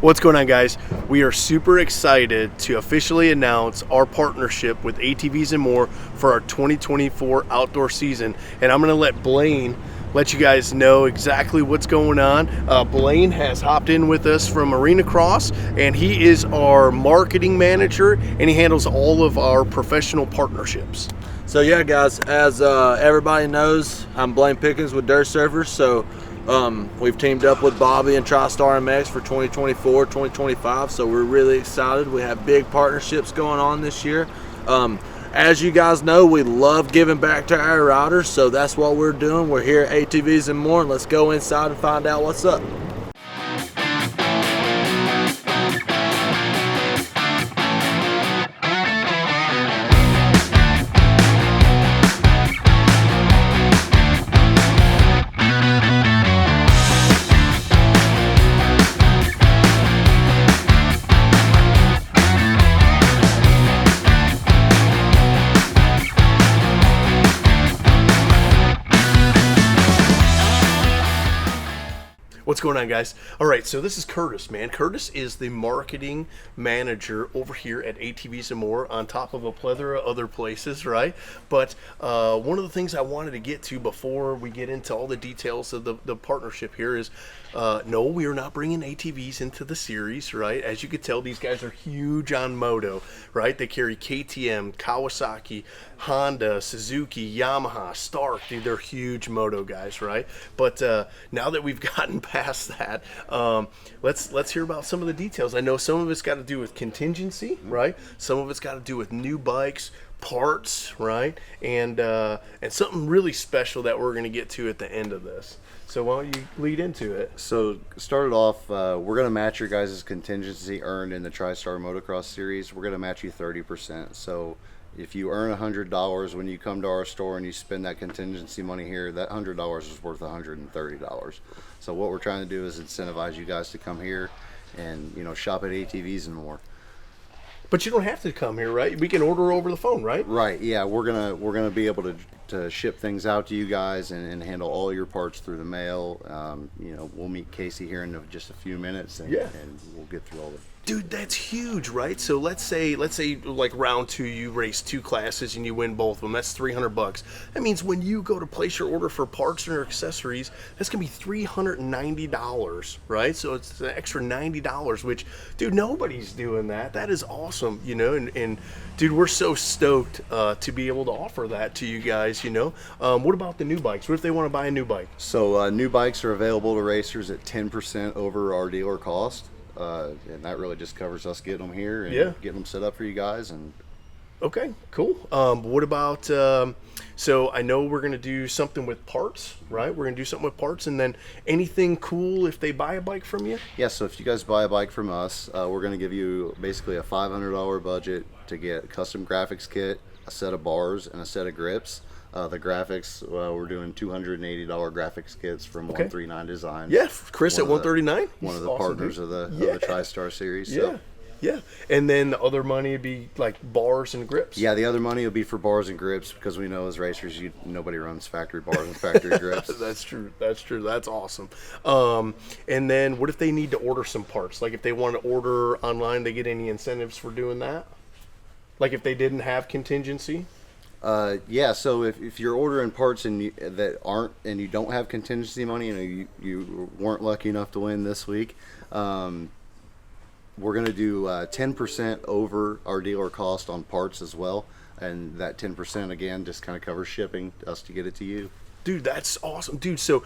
What's going on, guys? We are super excited to officially announce our partnership with ATVs and More for our 2024 outdoor season. And I'm going to let Blaine let you guys know exactly what's going on. Blaine has hopped in with us from Arena Cross, and he is our marketing manager, and he handles all of our professional partnerships. So yeah, guys, as everybody knows, I'm Blaine Pickens with Dirt Surfers. So we've teamed up with Bobby and TriStar MX for 2024, 2025. So we're really excited. We have big partnerships going on this year. As you guys know, we love giving back to our riders, so that's what we're doing. We're here at ATVs and More, and let's go inside and find out what's up. What's going on, guys? All right, so this is Curtis, man. Curtis is the marketing manager over here at ATVs and More, on top of a plethora of other places, right? But one of the things I wanted to get to before we get into all the details of the partnership here is, no, we are not bringing ATVs into the series, right? As you can tell, these guys are huge on moto, right? They carry KTM, Kawasaki, Honda, Suzuki, Yamaha, Stark. Dude, they're huge moto guys, right? But now that we've gotten past that, let's hear about some of the details. I know some of it's got to do with contingency, right? Some of it's got to do with new bikes, parts, right? And something really special that we're going to get to at the end of this. So why don't you lead into it? So started off, we're going to match your guys' contingency earned in the TriStar Motocross Series. We're going to match you 30%. So if you earn $100 when you come to our store and you spend that contingency money here, that $100 is worth $130. So what we're trying to do is incentivize you guys to come here and, you know, shop at ATVs and More. But you don't have to come here, right? We can order over the phone, right? Right. Yeah, we're gonna be able to ship things out to you guys and handle all your parts through the mail. You know, we'll meet Casey here in just a few minutes, and we'll get through all of it. Dude, that's huge, right? So let's say like round 2, you race 2 classes and you win both of them. That's $300. That means when you go to place your order for parts or accessories, that's gonna be $390, right? So it's an extra $90, which, dude, nobody's doing that. That is awesome, you know. And dude, we're so stoked to be able to offer that to you guys, you know. What about the new bikes? What if they want to buy a new bike? So new bikes are available to racers at 10% over our dealer cost. And that really just covers us getting them here and getting them set up for you guys. And okay, cool. What about, so I know we're going to do something with parts, right? We're going to do something with parts, and then anything cool if they buy a bike from you? Yeah, so if you guys buy a bike from us, we're going to give you basically a $500 budget to get a custom graphics kit, a set of bars, and a set of grips. The graphics, we're doing $280 graphics kits from 139 Designs. Yeah, Chris at 139. One of the awesome partners of the TriStar series. Yeah, so. yeah. And then the other money would be like bars and grips. Yeah, the other money will be for bars and grips, because we know as racers, nobody runs factory bars and factory grips. That's true. That's awesome. And then what if they need to order some parts? Like if they want to order online, they get any incentives for doing that? Like if they didn't have contingency? Yeah, so if you're ordering parts and you don't have contingency money, you weren't lucky enough to win this week, we're going to do 10% over our dealer cost on parts as well, and that 10% again just kind of covers shipping us to get it to you. Dude, that's awesome. Dude, so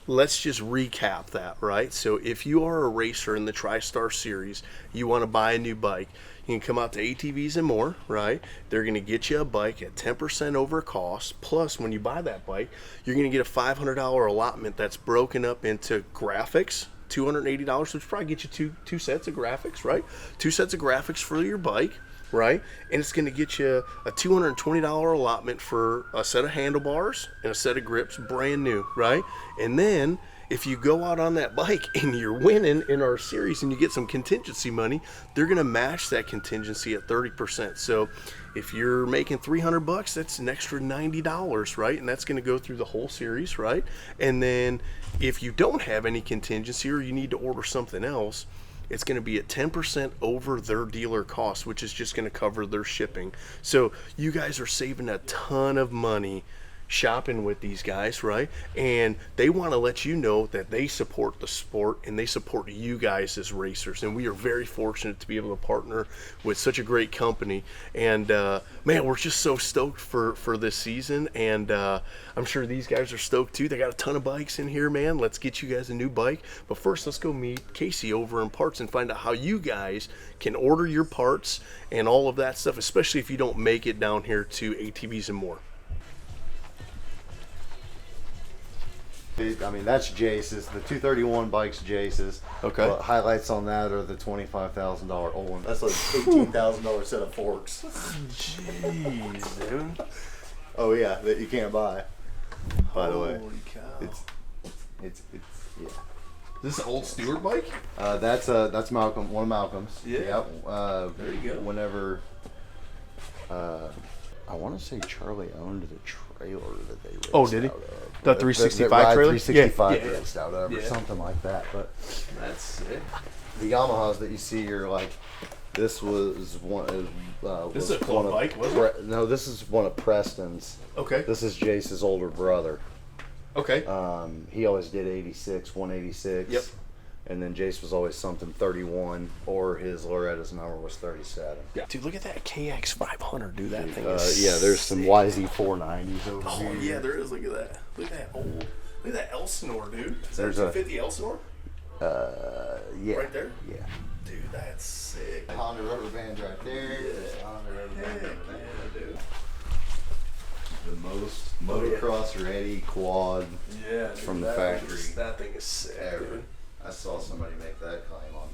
let's just recap that, right? So if you are a racer in the TriStar series, you want to buy a new bike, you can come out to ATVs and More, right? They're going to get you a bike at 10% over cost. Plus, when you buy that bike, you're going to get a $500 allotment that's broken up into graphics, $280, which probably get you two sets of graphics, right? 2 sets of graphics for your bike, right? And it's going to get you a $220 allotment for a set of handlebars and a set of grips, brand new, right? And then if you go out on that bike and you're winning in our series and you get some contingency money, they're going to match that contingency at 30%. So if you're making $300, that's an extra $90, right? And that's going to go through the whole series, right? And then if you don't have any contingency or you need to order something else, it's going to be at 10% over their dealer cost, which is just going to cover their shipping. So you guys are saving a ton of money shopping with these guys, right? And they want to let you know that they support the sport and they support you guys as racers. And we are very fortunate to be able to partner with such a great company. And man, we're just so stoked for this season. And I'm sure these guys are stoked too. They got a ton of bikes in here, man. Let's get you guys a new bike. But first, let's go meet Casey over in Parts and find out how you guys can order your parts and all of that stuff, especially if you don't make it down here to ATVs and More. I mean, that's Jace's. The 231 bike's Jace's. Okay. Highlights on that are the $25,000 old one. That's like $18,000 set of forks. Jeez, dude. Oh yeah, that you can't buy. By the way, Holy cow. it's yeah. This is an old Stewart bike? That's Malcolm, one of Malcolm's. Yeah. Yep. There you go. Whenever, I want to say Charlie owned the trailer that they raced Oh, did he? out of. The 365 Ride trailer? 365 Yeah. raced out of, or Yeah. something like that. But That's sick. the Yamahas that you see are like, this was one. This is a was club one of bike, wasn't it? No, this is one of Preston's. Okay. This is Jace's older brother. Okay. He always did 86, 186. Yep. And then Jace was always something 31, or his Loretta's number was 37. Yeah. Dude, look at that KX 500, dude. That thing is Yeah, there's some sick. YZ 490s over Oh, here. yeah, there is. Look at that. Look at that old. Look at that Elsinore, dude. Is that There's a a- 250 Elsinore? Yeah. Right there? Yeah. Dude, that's sick. Honda rubber bands right there. Yeah. Honda rubber band Heck right there. yeah, dude. The most Oh, yeah. motocross ready quad Yeah, dude, From the that factory. That thing is sick, ever. dude. I saw somebody make that claim on.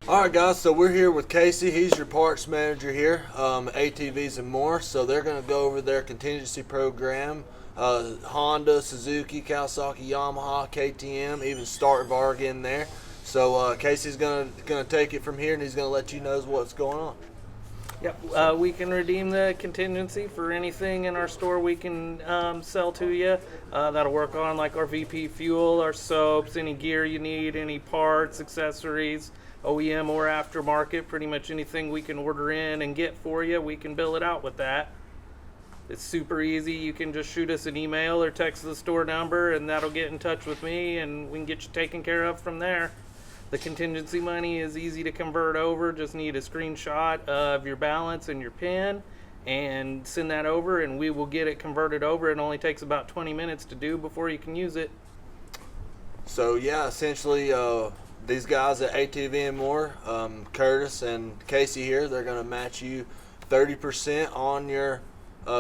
All right, guys, so we're here with Casey. He's your parts manager here, ATVs and More. So they're going to go over their contingency program. Honda, Suzuki, Kawasaki, Yamaha, KTM, even Start Varg in there. So Casey's gonna take it from here, and he's gonna let you know what's going on. Yep, we can redeem the contingency for anything in our store we can sell to you. That'll work on like our VP fuel, our soaps, any gear you need, any parts, accessories, OEM or aftermarket. Pretty much anything we can order in and get for you, we can bill it out with that. It's super easy. You can just shoot us an email or text the store number, and that'll get in touch with me, and we can get you taken care of from there. The contingency money is easy to convert over. Just need a screenshot of your balance and your PIN and send that over, and we will get it converted over. It only takes about 20 minutes to do before you can use it. So yeah, essentially these guys at ATV and More, Curtis and Casey here, they're gonna match you 30% on your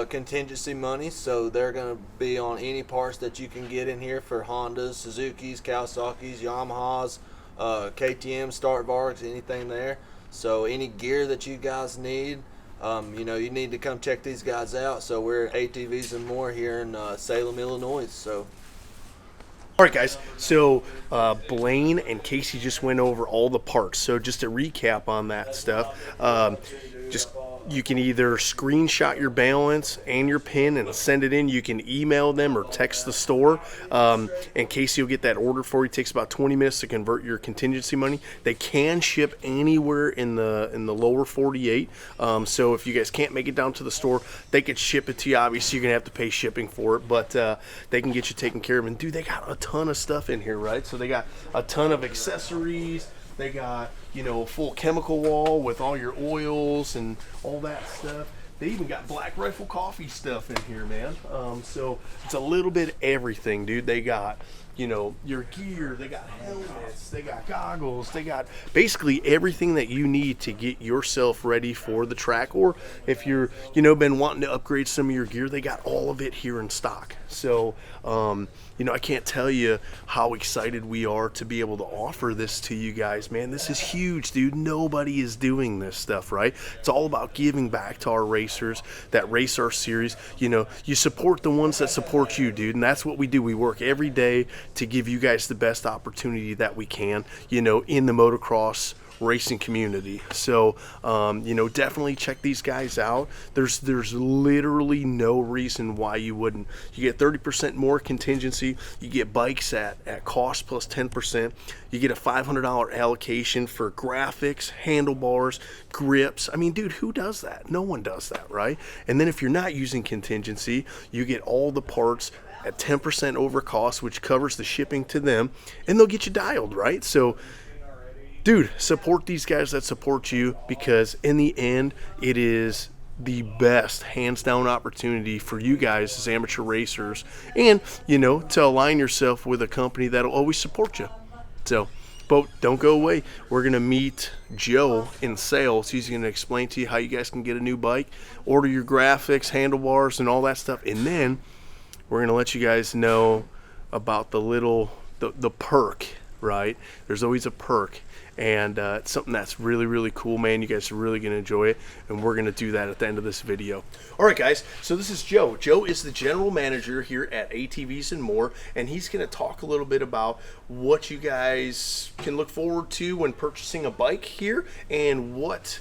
contingency money. So they're gonna be on any parts that you can get in here for Hondas, Suzukis, Kawasaki's, Yamahas, KTM, Start Vargs, anything there. So any gear that you guys need, you need to come check these guys out. So we're at ATVs and More here in Salem, Illinois. So All right, guys. So Blaine and Casey just went over all the parts. So just to recap on that stuff, you can either screenshot your balance and your PIN and send it in. You can email them or text the store, and Casey will get that order for you. It takes about 20 minutes to convert your contingency money. They can ship anywhere in the lower 48. So if you guys can't make it down to the store, they could ship it to you. Obviously, you're gonna have to pay shipping for it, but they can get you taken care of. And dude, they got a ton of stuff in here, right? So they got a ton of accessories. They got, a full chemical wall with all your oils and all that stuff. They even got Black Rifle Coffee stuff in here, man. So it's a little bit of everything, dude. They got, your gear. They got helmets. They got goggles. They got basically everything that you need to get yourself ready for the track. Or if you're, been wanting to upgrade some of your gear, they got all of it here in stock. So, I can't tell you how excited we are to be able to offer this to you guys, man. This is huge, dude. Nobody is doing this stuff, right? It's all about giving back to our racers that race our series. You support the ones that support you, dude, and that's what we do. We work every day to give you guys the best opportunity that we can, in the motocross racing community. So definitely check these guys out. There's literally no reason why you wouldn't. You get 30% more contingency. You get bikes at cost plus 10%. You get a $500 allocation for graphics, handlebars, grips. I mean, dude, who does that? No one does that, right? And then if you're not using contingency, you get all the parts at 10% over cost, which covers the shipping to them, and they'll get you dialed, right? So, dude, support these guys that support you, because in the end, it is the best, hands down opportunity for you guys as amateur racers, and, to align yourself with a company that'll always support you. So, but don't go away. We're going to meet Joe in sales. He's going to explain to you how you guys can get a new bike, order your graphics, handlebars, and all that stuff. And then we're going to let you guys know about the perk, right? There's always a perk. And it's something that's really, really cool, man. You guys are really going to enjoy it, and we're going to do that at the end of this video. All right, guys, so this is Joe. Joe is the general manager here at ATVs and More, and he's going to talk a little bit about what you guys can look forward to when purchasing a bike here, and what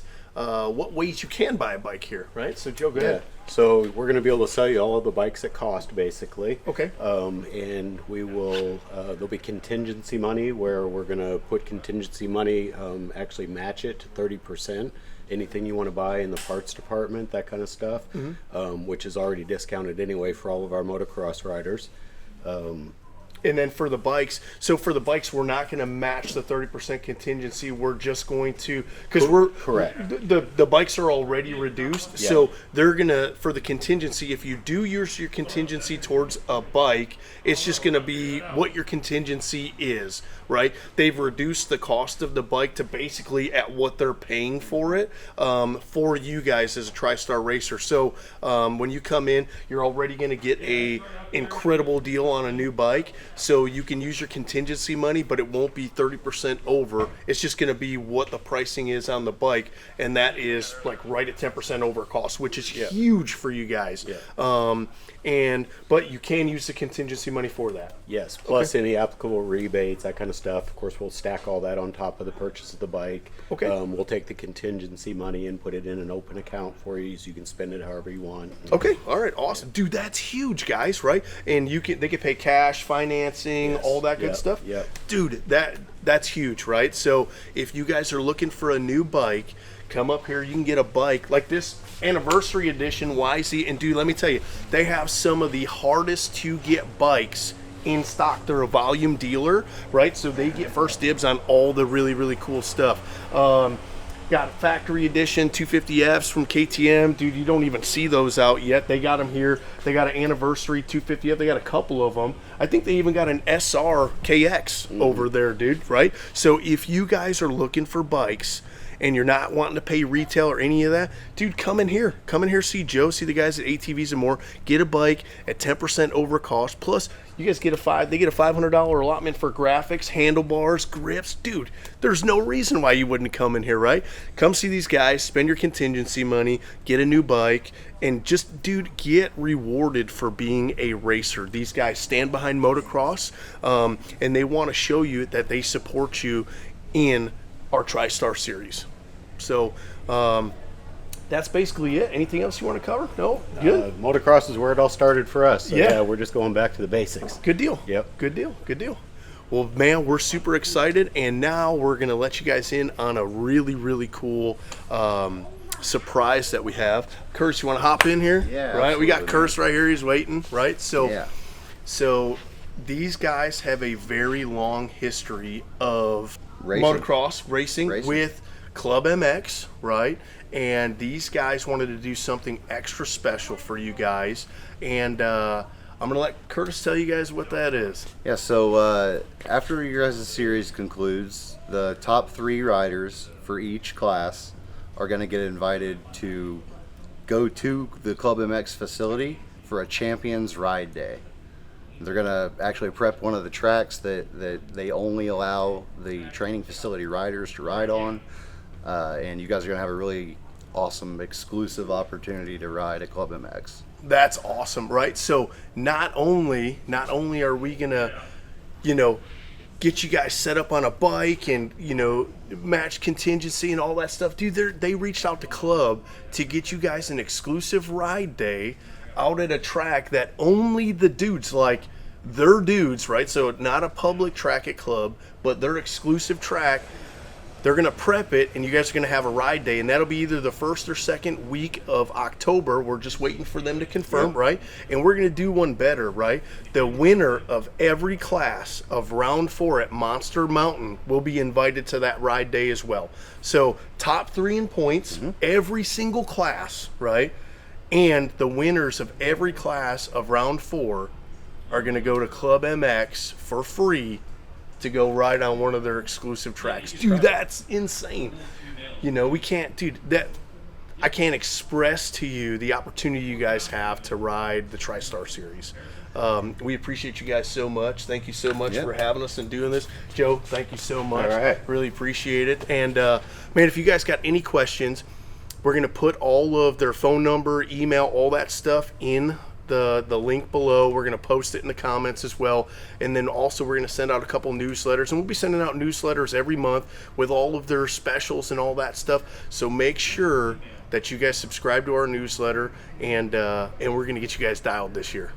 ways you can buy a bike here, right? So, Joe, go ahead. So we're going to be able to sell you all of the bikes at cost, basically. Okay. And we will, there'll be contingency money where we're going to put contingency money, actually match it to 30%. Anything you want to buy in the parts department, that kind of stuff, which is already discounted anyway for all of our motocross riders. And then for the bikes, we're not going to match the 30% contingency. We're just going to, because we're correct. The bikes are already reduced, Yeah. so they're gonna, for the contingency, if you do use your contingency towards a bike, it's just going to be what your contingency is, right? They've reduced the cost of the bike to basically at what they're paying for it, for you guys as a TriStar racer. So when you come in, you're already going to get a incredible deal on a new bike. So you can use your contingency money, but it won't be 30% over. It's just going to be what the pricing is on the bike, and that is like right at 10% over cost, which is huge for you guys. But you can use the contingency money for that. Yes, plus any applicable rebates, that kind of stuff. Of course, we'll stack all that on top of the purchase of the bike. Okay. We'll take the contingency money and put it in an open account for you, so you can spend it however you want. Okay, all right, awesome, dude. That's huge, guys, right? And they can pay cash, financing, all that good stuff. Yep. Dude, that's huge, right? So if you guys are looking for a new bike, come up here. You can get a bike like this anniversary edition YZ, and dude, let me tell you, they have some of the hardest to get bikes in stock. They're a volume dealer, right? So they get first dibs on all the really, really cool stuff. Got factory edition 250Fs from KTM. Dude, you don't even see those out yet. They got them here. They got an anniversary 250F. They got a couple of them. I think they even got an SR KX over there, dude, right? So if you guys are looking for bikes and you're not wanting to pay retail or any of that, dude, come in here. Come in here, see Joe, see the guys at ATVs and More. Get a bike at 10% over cost. Plus, you guys get a $500 allotment for graphics, handlebars, grips. Dude, there's no reason why you wouldn't come in here, right? Come see these guys, spend your contingency money, get a new bike, and just, dude, get rewarded for being a racer. These guys stand behind motocross, and they want to show you that they support you in our TriStar series. So that's basically it. Anything else you want to cover? No? Good? Motocross is where it all started for us. So Yeah. we're just going back to the basics. Good deal. Yep. Good deal. Good deal. Well, man, we're super excited, and now we're going to let you guys in on a really, really cool surprise that we have. Curse, you want to hop in here? Yeah, Right? We got absolutely. Curse right here. He's waiting, right? So, Yeah. so these guys have a very long history of Racing. motocross racing Racing. with ClubMX, right? And these guys wanted to do something extra special for you guys, and I'm gonna let Curtis tell you guys what that is. Yeah, so after your guys' series concludes, the top 3 riders for each class are going to get invited to go to the ClubMX facility for a Champions Ride Day. They're going to actually prep one of the tracks that they only allow the training facility riders to ride on, and you guys are going to have a really awesome exclusive opportunity to ride at ClubMX. That's awesome, right? So not only are we gonna, get you guys set up on a bike and, you know, match contingency and all that stuff. Dude, they reached out to Club to get you guys an exclusive ride day out at a track that only the dudes, like, they're dudes, right? So not a public track at Club, but their exclusive track. They're going to prep it, and you guys are going to have a ride day, and that'll be either the first or second week of October. We're just waiting for them to confirm, right? And we're going to do one better, right? The winner of every class of round 4 at Monster Mountain will be invited to that ride day as well. So top 3 in points, every single class, right? And the winners of every class of round 4 are going to go to ClubMX for free to go ride on one of their exclusive tracks. Dude, that's insane. You know, we can't, dude, that I can't express to you the opportunity you guys have to ride the TriStar Series. We appreciate you guys so much. Thank you so much for having us and doing this. Joe, thank you so much. All right. Really appreciate it. And, man, if you guys got any questions, we're going to put all of their phone number, email, all that stuff in the link below. We're going to post it in the comments as well, and then also we're going to send out a couple newsletters, and we'll be sending out newsletters every month with all of their specials and all that stuff. So make sure that you guys subscribe to our newsletter, and we're going to get you guys dialed this year.